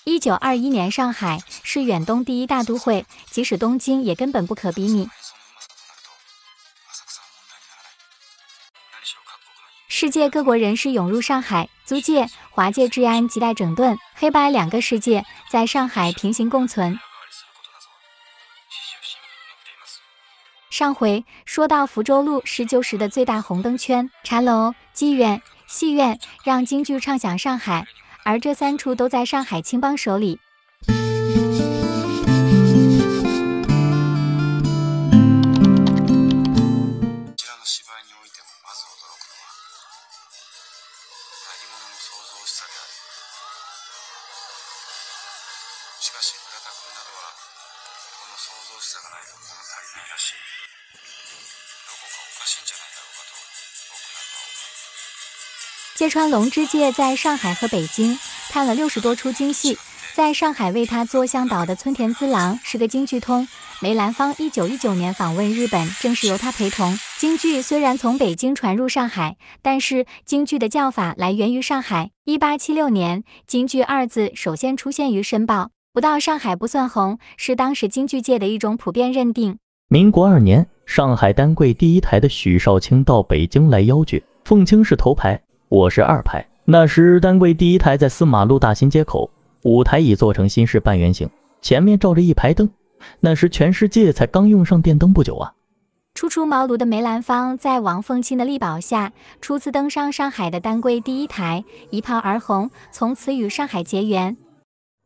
1921年，上海是远东第一大都会，即使东京也根本不可比拟。世界各国人士涌入上海，租界、华界治安亟待整顿，黑白两个世界在上海平行共存。上回说到福州路是旧时的最大红灯圈，茶楼、妓院、戏院让京剧唱响上海，而这3处都在上海青帮手里。芥川龙之介在上海和北京看了60多出京戏，在上海为他做向导的村田滋郎是个京剧通。梅兰芳1919年访问日本，正是由他陪同。京剧虽然从北京传入上海，但是京剧的叫法来源于上海。1876年，京剧2字首先出现于《申报》，不到上海不算红，是当时京剧界的一种普遍认定。民国2年，上海单柜第1台的许绍卿到北京来邀剧，凤青是头牌，我是2排。那时单柜第1台在4马路大新街口，舞台已做成新式半圆形，前面照着1排灯。那时全世界才刚用上电灯不久啊。初出茅庐的梅兰芳在王凤卿的力保下，初次登上上海的单柜第1台，一炮而红，从此与上海结缘。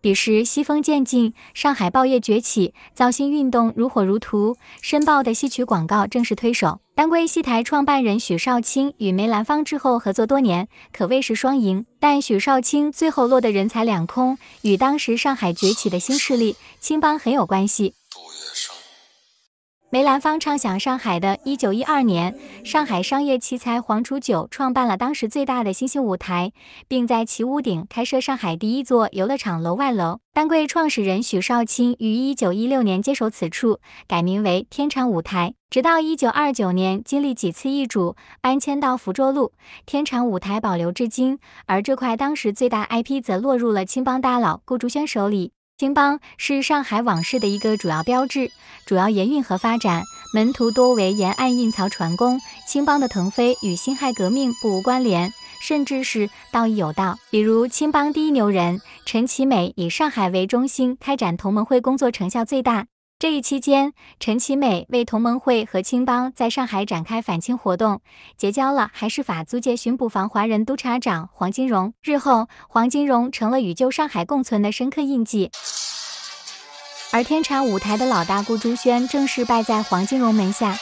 彼时西风渐进，上海报业崛起，造星运动如火如荼，申报的戏曲广告正式推手。单柜戏台创办人许绍卿与梅兰芳之后合作多年，可谓是双赢。但许绍卿最后落得人财两空，与当时上海崛起的新势力青帮很有关系。梅兰芳唱响上海的1912年，上海商业奇才黄楚九创办了当时最大的新兴舞台，并在其屋顶开设上海第1座游乐场楼外楼。单柜创始人许绍卿于1916年接手此处，改名为天长舞台。直到1929年，经历几次易主，搬迁到福州路，天长舞台保留至今。而这块当时最大 IP 则落入了青帮大佬顾竹轩手里。青帮是上海往事的一个主要标志，主要沿运河发展，门徒多为沿岸运漕船工。青帮的腾飞与辛亥革命不无关联，甚至是道义有道。比如青帮第一牛人陈其美以上海为中心开展同盟会工作成效最大。这一期间，陈其美为同盟会和青帮在上海展开反清活动，结交了还是法租界巡捕房华人督察长黄金荣。日后，黄金荣成了与旧上海共存的深刻印记。而天长舞台的老大顾竹轩正是拜在黄金荣门下。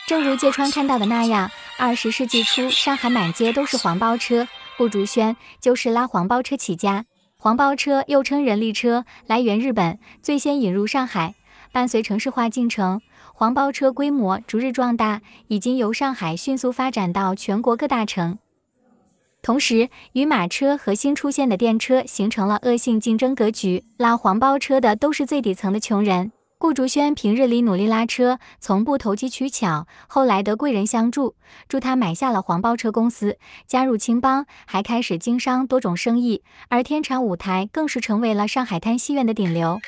正如芥川看到的那样，20世纪初，上海满街都是黄包车，顾竹轩就是拉黄包车起家。黄包车又称人力车，来源日本，最先引入上海。伴随城市化进程，黄包车规模逐日壮大，已经由上海迅速发展到全国各大城。同时，与马车和新出现的电车形成了恶性竞争格局，拉黄包车的都是最底层的穷人。顾竹轩平日里努力拉车，从不投机取巧，后来得贵人相助，助他买下了黄包车公司，加入青帮，还开始经商多种生意。而天长舞台更是成为了上海滩戏院的顶流。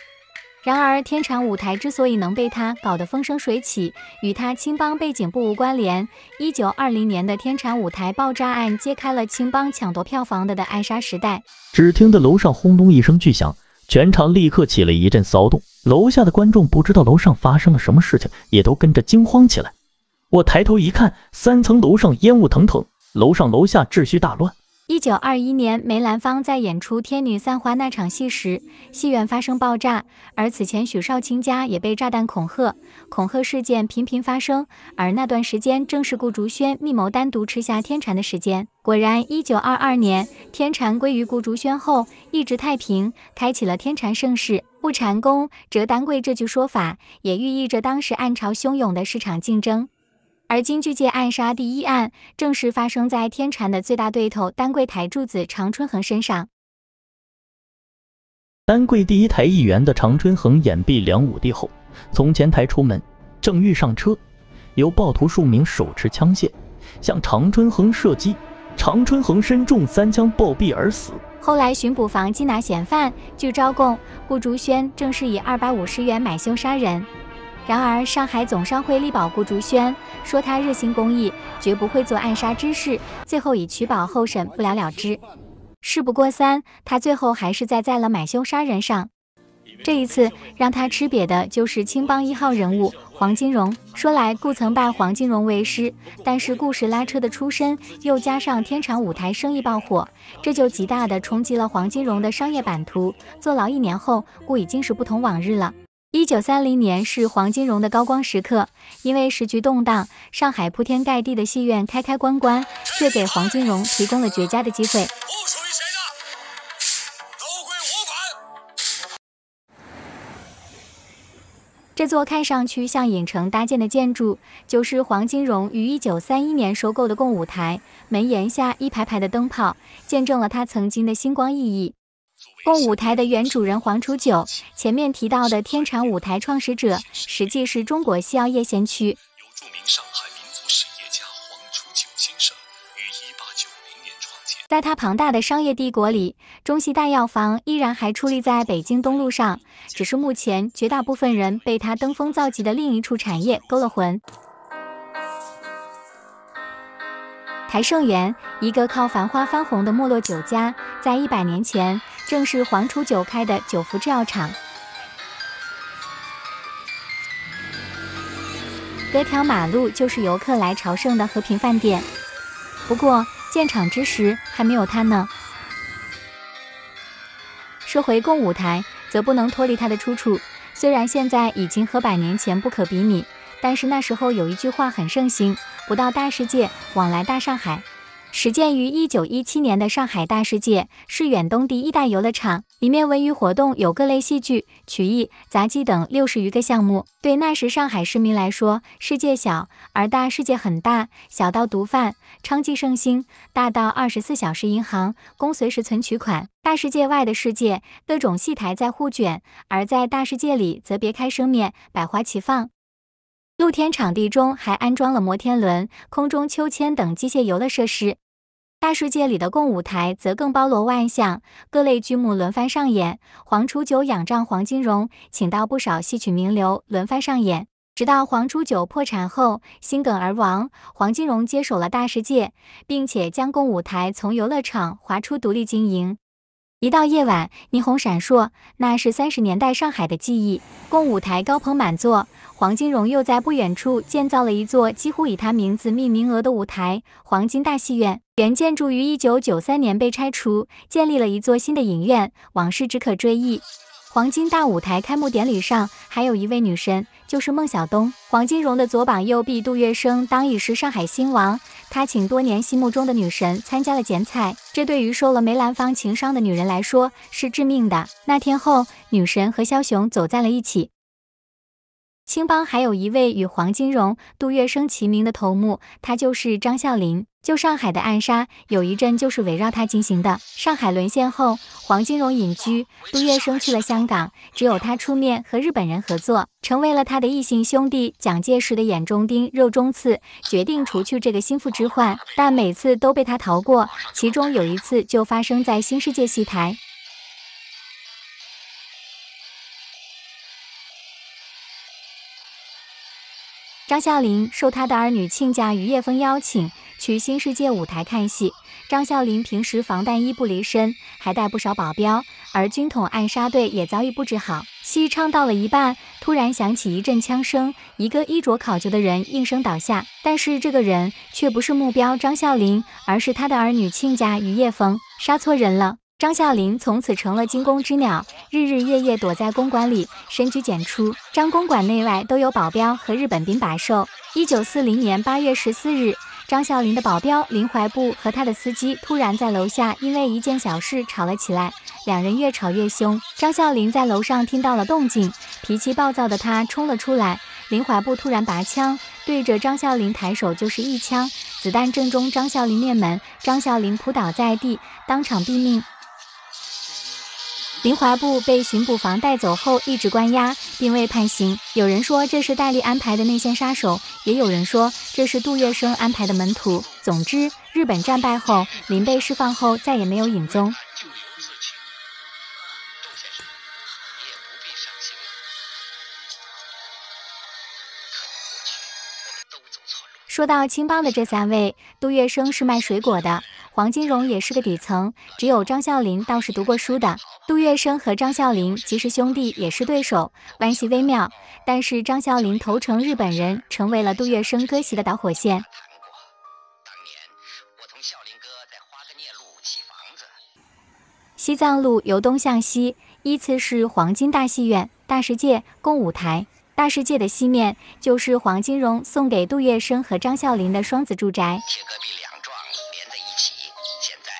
然而，天长舞台之所以能被他搞得风生水起，与他青帮背景不无关联。1920年的天长舞台爆炸案揭开了青帮抢夺票房的暗杀时代。只听得楼上轰隆一声巨响，全场立刻起了一阵骚动。楼下的观众不知道楼上发生了什么事情，也都跟着惊慌起来。我抬头一看，3层楼上烟雾腾腾，楼上楼下秩序大乱。1921年，梅兰芳在演出《天女散花》那场戏时，戏院发生爆炸，而此前许绍卿家也被炸弹恐吓事件频频发生，而那段时间正是顾竹轩密谋单独吃下天蟾的时间。果然，1922年，天蟾归于顾竹轩后，一直太平，开启了天蟾盛世。不蟾宫折单柜这句说法，也寓意着当时暗潮汹涌的市场竞争。而京剧界暗杀第1案，正是发生在天蟾的最大对头单柜台柱子常春恒身上。单柜第1台议员的常春恒掩蔽梁武帝后，从前台出门，正欲上车，有暴徒数名手持枪械向常春恒射击，常春恒身中3枪暴毙而死。后来巡捕房缉拿嫌犯，据招供，顾竹轩正是以250元买凶杀人。然而，上海总商会力保顾竹轩，说他热心公益，绝不会做暗杀之事，最后以取保候审不了了之。事不过三，他最后还是在了买凶杀人上。这一次让他吃瘪的就是青帮1号人物黄金荣。说来顾曾拜黄金荣为师，但是顾是拉车的出身，又加上天场舞台生意爆火，这就极大的冲击了黄金荣的商业版图。坐牢1年后，顾已经是不同往日了。1930年是黄金荣的高光时刻，因为时局动荡，上海铺天盖地的戏院开关，却给黄金荣提供了绝佳的机会。这座看上去像影城搭建的建筑，就是黄金荣于1931年收购的共舞台。门檐下一排排的灯泡，见证了他曾经的星光熠熠。共舞台的原主人黄楚九，前面提到的天场舞台创始者，实际是中国西药业先驱。由著名上海民族实业家黄楚九先生于1890年创建。在他庞大的商业帝国里，中西大药房依然还矗立在北京东路上，只是目前绝大部分人被他登峰造极的另一处产业勾了魂。台盛园，一个靠繁花翻红的没落酒家，在100年前正是黄楚九开的九福制药厂。隔条马路就是游客来朝圣的和平饭店。不过建厂之时还没有他呢。说回共舞台，则不能脱离它的出处。虽然现在已经和100年前不可比拟，但是那时候有一句话很盛行：不到大世界，往来大上海。始建于1917年的上海大世界是远东第1大游乐场，里面文娱活动有各类戏剧、曲艺、杂技等60余个项目。对那时上海市民来说，世界小，而大世界很大，小到毒贩娼妓盛行，大到24小时银行供随时存取款。大世界外的世界，各种戏台在互卷，而在大世界里则别开生面，百花齐放。露天场地中还安装了摩天轮、空中秋千等机械游乐设施。大世界里的共舞台则更包罗万象，各类剧目轮番上演。黄楚九仰仗黄金荣，请到不少戏曲名流轮番上演。直到黄楚九破产后心梗而亡，黄金荣接手了大世界，并且将共舞台从游乐场划出独立经营。一到夜晚，霓虹闪烁，那是30年代上海的记忆。共舞台高朋满座，黄金荣又在不远处建造了一座几乎以他名字命名额的舞台——黄金大戏院。原建筑于1993年被拆除，建立了一座新的影院，往事只可追忆。黄金大舞台开幕典礼上，还有一位女神，就是孟小冬。黄金荣的左膀右臂杜月笙当已是上海新王，他请多年心目中的女神参加了剪彩，这对于受了梅兰芳情伤的女人来说是致命的。那天后，女神和枭雄走在了一起。青帮还有一位与黄金荣、杜月笙齐名的头目，他就是张啸林。就上海的暗杀，有一阵就是围绕他进行的。上海沦陷后，黄金荣隐居，杜月笙去了香港，只有他出面和日本人合作，成为了他的异姓兄弟蒋介石的眼中钉、肉中刺，决定除去这个心腹之患，但每次都被他逃过，其中有一次就发生在新世界戏台。张啸林受他的儿女亲家于叶枫邀请，去新世界舞台看戏。张啸林平时防弹衣不离身，还带不少保镖，而军统暗杀队也早已布置好。戏唱到了一半，突然响起一阵枪声，一个衣着考究的人应声倒下，但是这个人却不是目标张啸林，而是他的儿女亲家于叶枫。杀错人了。张啸林从此成了惊弓之鸟，日日夜夜躲在公馆里，深居简出。张公馆内外都有保镖和日本兵把守。1940年8月14日，张啸林的保镖林怀步和他的司机突然在楼下因为一件小事吵了起来，两人越吵越凶。张啸林在楼上听到了动静，脾气暴躁的他冲了出来，林怀步突然拔枪对着张啸林抬手就是一枪，子弹正中张啸林面门，张啸林扑倒在地，当场毙命。林怀步被巡捕房带走后一直关押，并未判刑。有人说这是戴笠安排的内线杀手，也有人说这是杜月笙安排的门徒。总之，日本战败后，林被释放后再也没有影踪。说到青帮的这3位，杜月笙是卖水果的，黄金荣也是个底层，只有张啸林倒是读过书的。杜月笙和张啸林既是兄弟也是对手，关系微妙。但是张啸林投诚日本人，成为了杜月笙割席的导火线。西藏路由东向西，依次是黄金大戏院、大世界、共舞台。大世界的西面就是黄金荣送给杜月笙和张啸林的双子住宅。且隔壁2幢连在一起，现在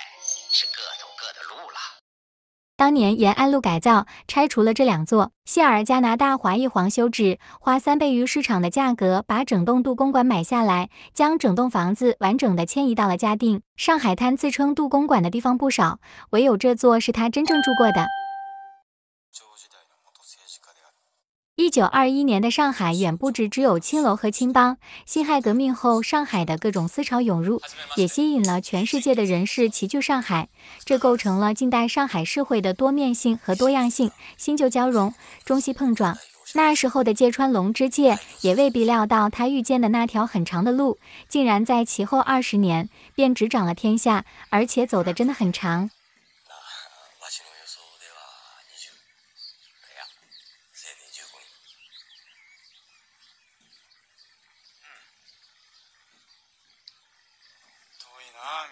是各走各的路了。当年沿岸路改造，拆除了这2座。谢尔加拿大华裔黄修治花3倍于市场的价格把整栋杜公馆买下来，将整栋房子完整的迁移到了嘉定。上海滩自称杜公馆的地方不少，唯有这座是他真正住过的。1921年的上海远不止只有青楼和青帮，辛亥革命后，上海的各种思潮涌入，也吸引了全世界的人士齐聚上海，这构成了近代上海社会的多面性和多样性，新旧交融，中西碰撞。那时候的芥川龙之介也未必料到他遇见的那条很长的路，竟然在其后20年便执掌了天下，而且走得真的很长。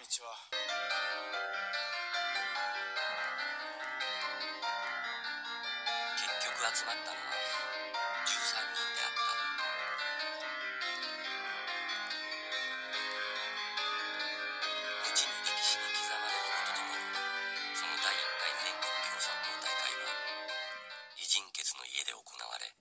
道は結局集まったのは13人であった。後に歴史に刻まれることとなるその第1回全国共産党大会は李仁傑の家で行われ